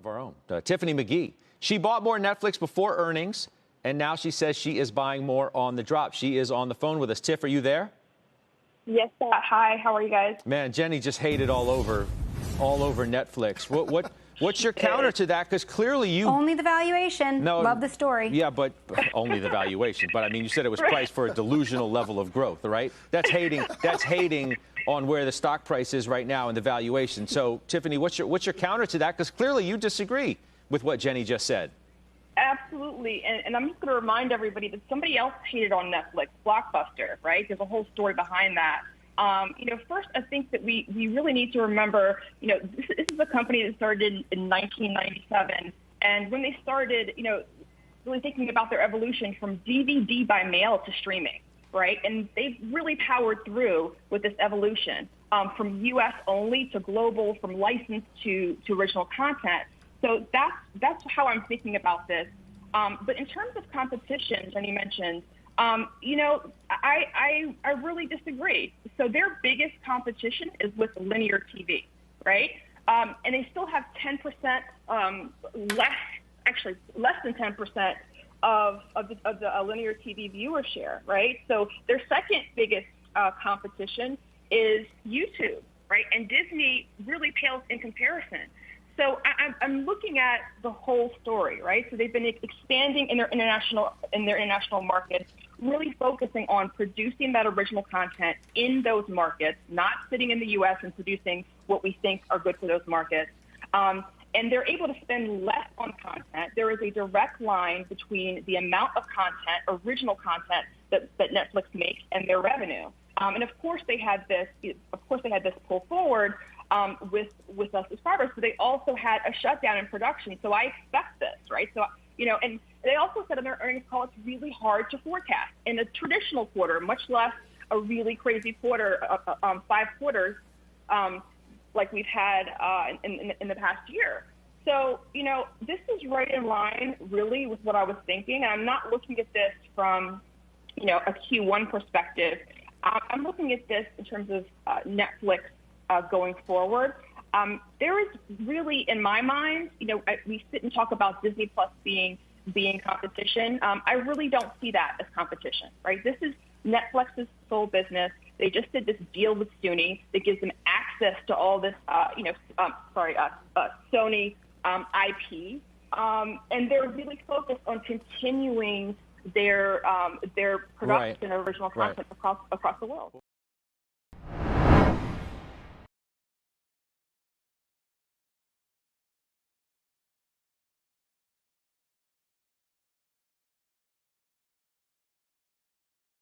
our own, Tiffany McGee. She bought more Netflix before earnings, and now she says she is buying more on the drop. She is on the phone with us. Tiff, are you there? Yes, hi. How are you guys? Man, Jenny just hated all over Netflix. What's your counter to that? Because clearly you only the valuation. No, love the story. Yeah, but only the valuation. But I mean, you said it was priced for a delusional level of growth, right? That's hating. That's hating on where the stock price is right now and the valuation. So, Tiffany, what's your counter to that? Because clearly you disagree with what Jenny just said. Absolutely, and I'm just going to remind everybody that somebody else hated on Netflix, Blockbuster, right? There's a whole story behind that. First, I think that we really need to remember, this is a company that started in 1997, and when they started, really thinking about their evolution from DVD by mail to streaming, right? And they've really powered through with this evolution from U.S. only to global, from licensed to original content. So that's how I'm thinking about this. But in terms of competition, Jenny mentioned, I really disagree. So their biggest competition is with linear TV, right? And they still have 10% less than 10% of the linear TV viewer share, right? So their second biggest competition is YouTube, right? And Disney really pales in comparison. So I'm looking at the whole story, right? So they've been expanding in their international markets, really focusing on producing that original content in those markets, not sitting in the U.S. and producing what we think are good for those markets. And they're able to spend less on content. There is a direct line between the amount of content, original content that Netflix makes, and their revenue. And of course they had this pull forward with subscribers, but they also had a shutdown in production. So I expect this, right? So, and they also said in their earnings call, it's really hard to forecast in a traditional quarter, much less a really crazy quarter, 5 quarters, like we've had in the past year. So, this is right in line really with what I was thinking. And I'm not looking at this from, a Q1 perspective. I'm looking at this in terms of Netflix going forward. There is really, in my mind, we sit and talk about Disney Plus being competition. I really don't see that as competition, right? This is Netflix's sole business. They just did this deal with Sony that gives them access to all this, Sony IP, and they're really focused on continuing their production of original content across the world.